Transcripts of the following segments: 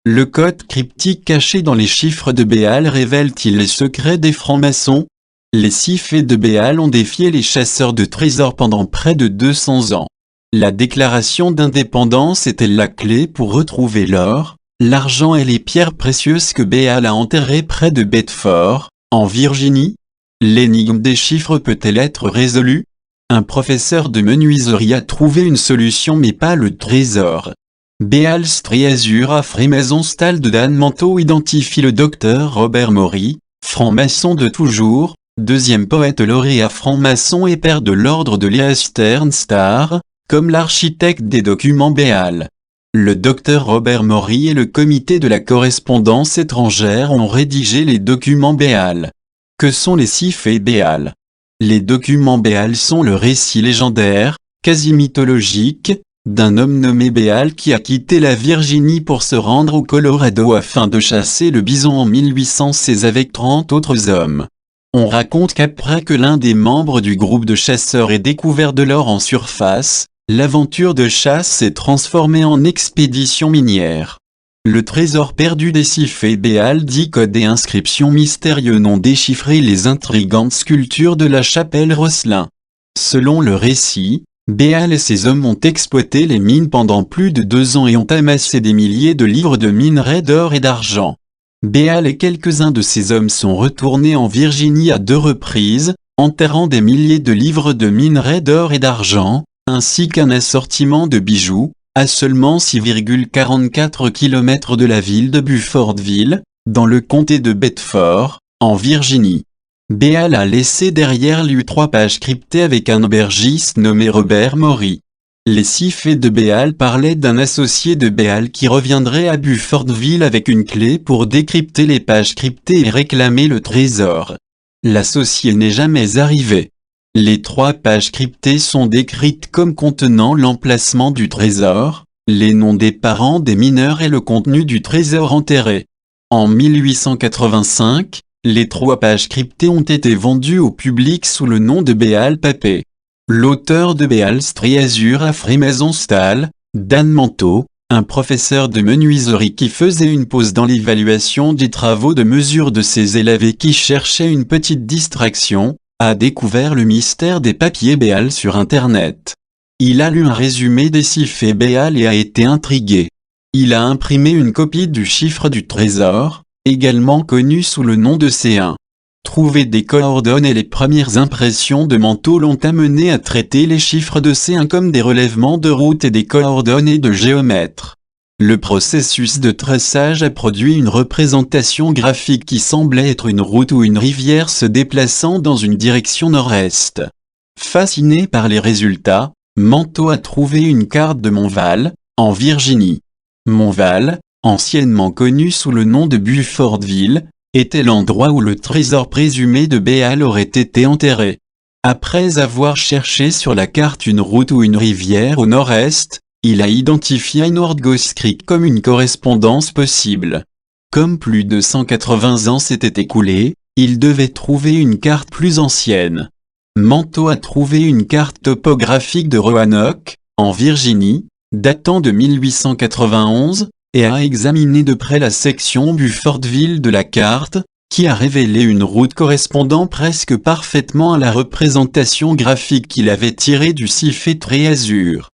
Le code cryptique caché dans les chiffres de Béal révèle-t-il les secrets des francs-maçons? Les 6 fées de Béal ont défié les chasseurs de trésors pendant près de 200 ans. La déclaration d'indépendance était la clé pour retrouver l'or, l'argent et les pierres précieuses que Béal a enterrées près de Bedford, en Virginie. L'énigme des chiffres peut-elle être résolue? Un professeur de menuiserie a trouvé une solution mais pas le trésor. Béal Striazur à Freemasonstall de Dan Manteau identifie le docteur Robert Maury, franc-maçon de toujours, deuxième poète lauréat franc-maçon et père de l'ordre de Leicester Star, comme l'architecte des documents Béal. Le docteur Robert Maury et le comité de la correspondance étrangère ont rédigé les documents Béal. Que sont les 6 fées Béal? Les documents Béal sont le récit légendaire, quasi mythologique, d'un homme nommé Béal qui a quitté la Virginie pour se rendre au Colorado afin de chasser le bison en 1816 avec 30 autres hommes. On raconte qu'après que l'un des membres du groupe de chasseurs ait découvert de l'or en surface, l'aventure de chasse s'est transformée en expédition minière. Le trésor perdu des 6 fées Béal dit code et inscriptions mystérieux n'ont déchiffré les intrigantes sculptures de la chapelle Rosslyn. Selon le récit, Béal et ses hommes ont exploité les mines pendant plus de 2 ans et ont amassé des milliers de livres de minerais d'or et d'argent. Béal et quelques-uns de ses hommes sont retournés en Virginie à 2 reprises, enterrant des milliers de livres de minerais d'or et d'argent, ainsi qu'un assortiment de bijoux, à seulement 6,44 km de la ville de Bufordville, dans le comté de Bedford, en Virginie. Béal a laissé derrière lui 3 pages cryptées avec un aubergiste nommé Robert Maury. Les 6 fées de Béal parlaient d'un associé de Béal qui reviendrait à Bufordville avec une clé pour décrypter les pages cryptées et réclamer le trésor. L'associé n'est jamais arrivé. Les 3 pages cryptées sont décrites comme contenant l'emplacement du trésor, les noms des parents des mineurs et le contenu du trésor enterré. En 1885, les 3 pages cryptées ont été vendues au public sous le nom de Béal Papé. L'auteur de Béal Striazur à Freemasonstall, Dan Manteau, un professeur de menuiserie qui faisait une pause dans l'évaluation des travaux de mesure de ses élèves et qui cherchait une petite distraction, a découvert le mystère des papiers Béal sur Internet. Il a lu un résumé des 6 fées Béal et a été intrigué. Il a imprimé une copie du chiffre du trésor, également connu sous le nom de C1. Trouver des coordonnées et les premières impressions de Manteau l'ont amené à traiter les chiffres de C1 comme des relèvements de route et des coordonnées de géomètre. Le processus de traçage a produit une représentation graphique qui semblait être une route ou une rivière se déplaçant dans une direction nord-est. Fasciné par les résultats, Manteau a trouvé une carte de Montval, en Virginie. Montval, anciennement connu sous le nom de Bufordville, était l'endroit où le trésor présumé de Béal aurait été enterré. Après avoir cherché sur la carte une route ou une rivière au nord-est, il a identifié Nordgos Creek comme une correspondance possible. Comme plus de 180 ans s'étaient écoulés, il devait trouver une carte plus ancienne. Manteau a trouvé une carte topographique de Roanoke, en Virginie, datant de 1891, et a examiné de près la section Bufordville de la carte, qui a révélé une route correspondant presque parfaitement à la représentation graphique qu'il avait tirée du 6 fées Striazur.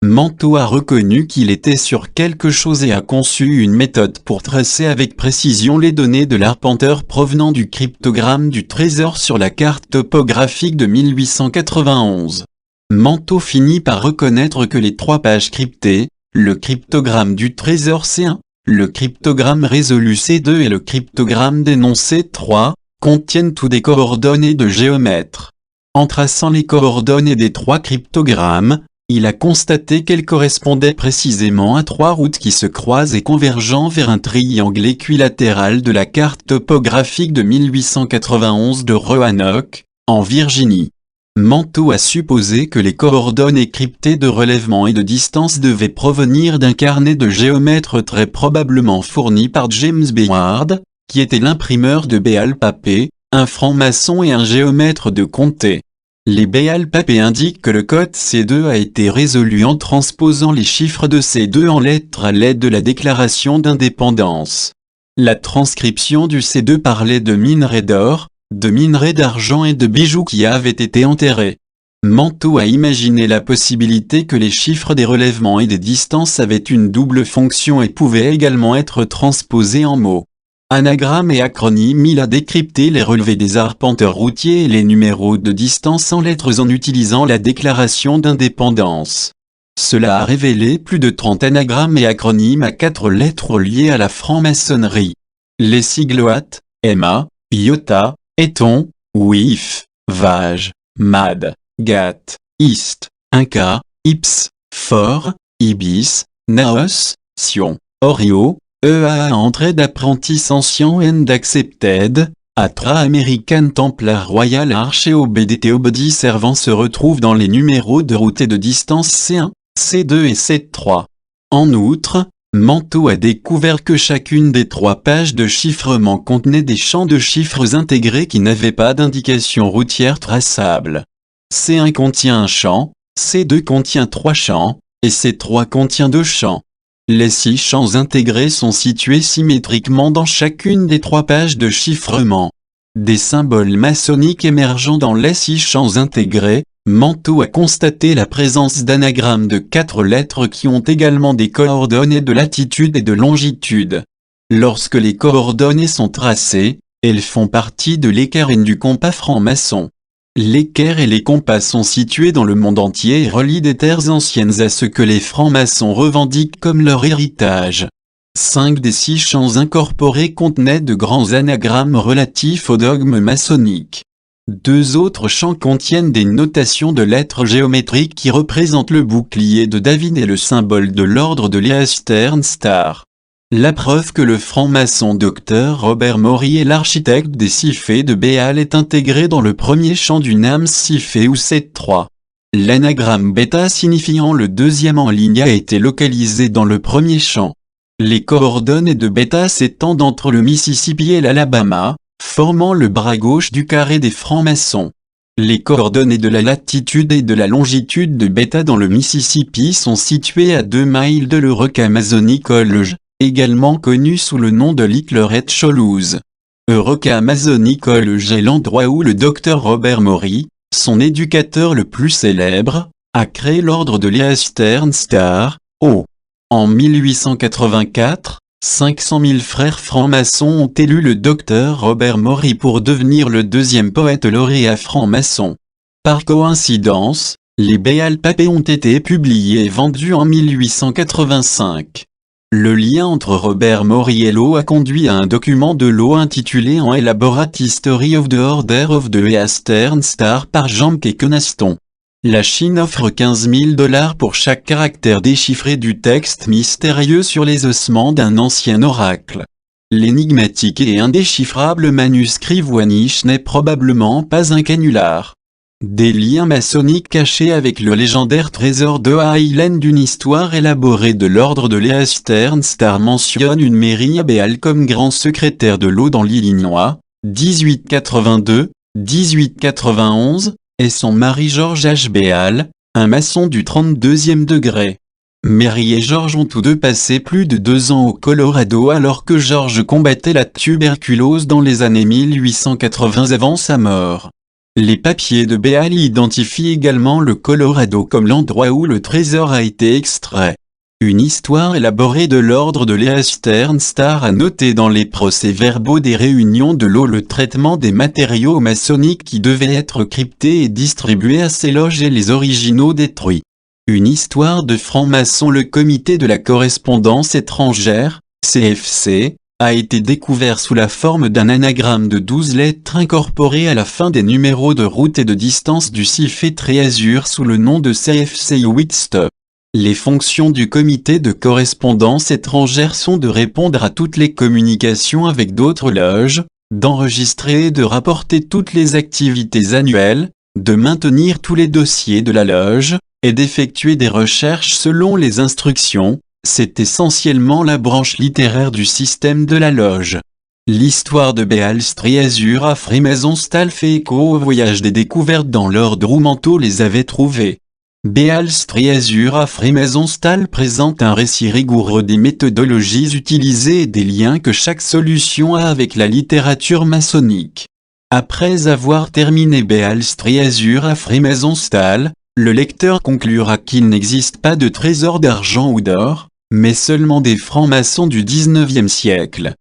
Manteau a reconnu qu'il était sur quelque chose et a conçu une méthode pour tracer avec précision les données de l'arpenteur provenant du cryptogramme du trésor sur la carte topographique de 1891. Manteau finit par reconnaître que les 3 pages cryptées, le cryptogramme du trésor C1, le cryptogramme résolu C2 et le cryptogramme d'énoncé 3, contiennent tous des coordonnées de géomètre. En traçant les coordonnées des 3 cryptogrammes, il a constaté qu'elles correspondaient précisément à 3 routes qui se croisent et convergeant vers un triangle équilatéral de la carte topographique de 1891 de Roanoke, en Virginie. Manteau a supposé que les coordonnées cryptées de relèvement et de distance devaient provenir d'un carnet de géomètre très probablement fourni par James Bayward, qui était l'imprimeur de Béal Papé, un franc-maçon et un géomètre de comté. Les Béal Papé indiquent que le code C2 a été résolu en transposant les chiffres de C2 en lettres à l'aide de la déclaration d'indépendance. La transcription du C2 parlait de minerais d'or, de minerais d'argent et de bijoux qui avaient été enterrés. Manteau a imaginé la possibilité que les chiffres des relèvements et des distances avaient une double fonction et pouvaient également être transposés en mots. Anagramme et acronyme. Il a décrypté les relevés des arpenteurs routiers et les numéros de distance en lettres en utilisant la déclaration d'indépendance. Cela a révélé plus de 30 anagrammes et acronymes à 4 lettres liés à la franc-maçonnerie. Les sigles OAT, MA, IOTA, Eton, WIF, VAJ, MAD, GAT, IST, INCA, IPS, FOR, IBIS, NAOS, SION, ORIO, EAA entrée d'apprenti ancien and accepted, ATRA American Templar Royal Arch et OBDT OBDI servant se retrouvent dans les numéros de route et de distance C1, C2 et C3. En outre, Manteau a découvert que chacune des 3 pages de chiffrement contenait des champs de chiffres intégrés qui n'avaient pas d'indication routière traçable. C1 contient un champ, C2 contient 3 champs, et C3 contient 2 champs. Les 6 champs intégrés sont situés symétriquement dans chacune des 3 pages de chiffrement. Des symboles maçonniques émergeant dans les 6 champs intégrés, Manteau a constaté la présence d'anagrammes de 4 lettres qui ont également des coordonnées de latitude et de longitude. Lorsque les coordonnées sont tracées, elles font partie de l'équerre et du compas franc-maçon. L'équerre et les compas sont situés dans le monde entier et relient des terres anciennes à ce que les francs-maçons revendiquent comme leur héritage. 5 des 6 champs incorporés contenaient de grands anagrammes relatifs au dogme maçonnique. 2 autres champs contiennent des notations de lettres géométriques qui représentent le bouclier de David et le symbole de l'ordre de l'Eastern Star. La preuve que le franc-maçon Dr Robert Maury est l'architecte des siffets de Béal est intégré dans le premier champ du NAMS siffet ou C3. L'anagramme bêta signifiant le deuxième en ligne a été localisé dans le premier champ. Les coordonnées de bêta s'étendent entre le Mississippi et l'Alabama, formant le bras gauche du carré des francs-maçons. Les coordonnées de la latitude et de la longitude de bêta dans le Mississippi sont situées à 2 miles de l'Eureka Masonic College, également connu sous le nom de Littlered Shoals. Eureka Masonic College est l'endroit où le Dr Robert Maury, son éducateur le plus célèbre, a créé l'ordre de l'Eastern Star, O. En 1884, 500 000 frères francs-maçons ont élu le Dr Robert Maury pour devenir le 2e poète lauréat franc-maçon. Par coïncidence, les Béal Papé ont été publiés et vendus en 1885. Le lien entre Robert Maury et l'eau a conduit à un document de l'eau intitulé An Elaborate History of the Order of the Eastern Star par Jean Kekenaston. La Chine offre $15 000 pour chaque caractère déchiffré du texte mystérieux sur les ossements d'un ancien oracle. L'énigmatique et indéchiffrable manuscrit Voynich n'est probablement pas un canular. Des liens maçonniques cachés avec le légendaire trésor de Highland d'une histoire élaborée de l'ordre de l'Eastern Star mentionne une Mary Béal comme grand secrétaire de l'eau dans l'Illinois, 1882, 1891, et son mari George H. Béal, un maçon du 32e degré. Mary et George ont tous deux passé plus de 2 ans au Colorado alors que George combattait la tuberculose dans les années 1880 avant sa mort. Les papiers de Béal identifient également le Colorado comme l'endroit où le trésor a été extrait. Une histoire élaborée de l'ordre de l'Eastern Star a noté dans les procès-verbaux des réunions de l'eau le traitement des matériaux maçonniques qui devaient être cryptés et distribués à ses loges et les originaux détruits. Une histoire de franc-maçon. Le comité de la correspondance étrangère, CFC, a été découvert sous la forme d'un anagramme de 12 lettres incorporées à la fin des numéros de route et de distance du siffet Triazur sous le nom de CFC Whitstop. Les fonctions du comité de correspondance étrangère sont de répondre à toutes les communications avec d'autres loges, d'enregistrer et de rapporter toutes les activités annuelles, de maintenir tous les dossiers de la loge, et d'effectuer des recherches selon les instructions. C'est essentiellement la branche littéraire du système de la loge. L'histoire de Béal Striazur à Frimaisonstal fait écho au voyage des découvertes dans l'ordre où Manteau les avait trouvées. Béal Striazur à Frimaisonstal présente un récit rigoureux des méthodologies utilisées et des liens que chaque solution a avec la littérature maçonnique. Après avoir terminé Béal Striazur à Frimaisonstal, le lecteur conclura qu'il n'existe pas de trésor d'argent ou d'or, mais seulement des francs-maçons du XIXe siècle.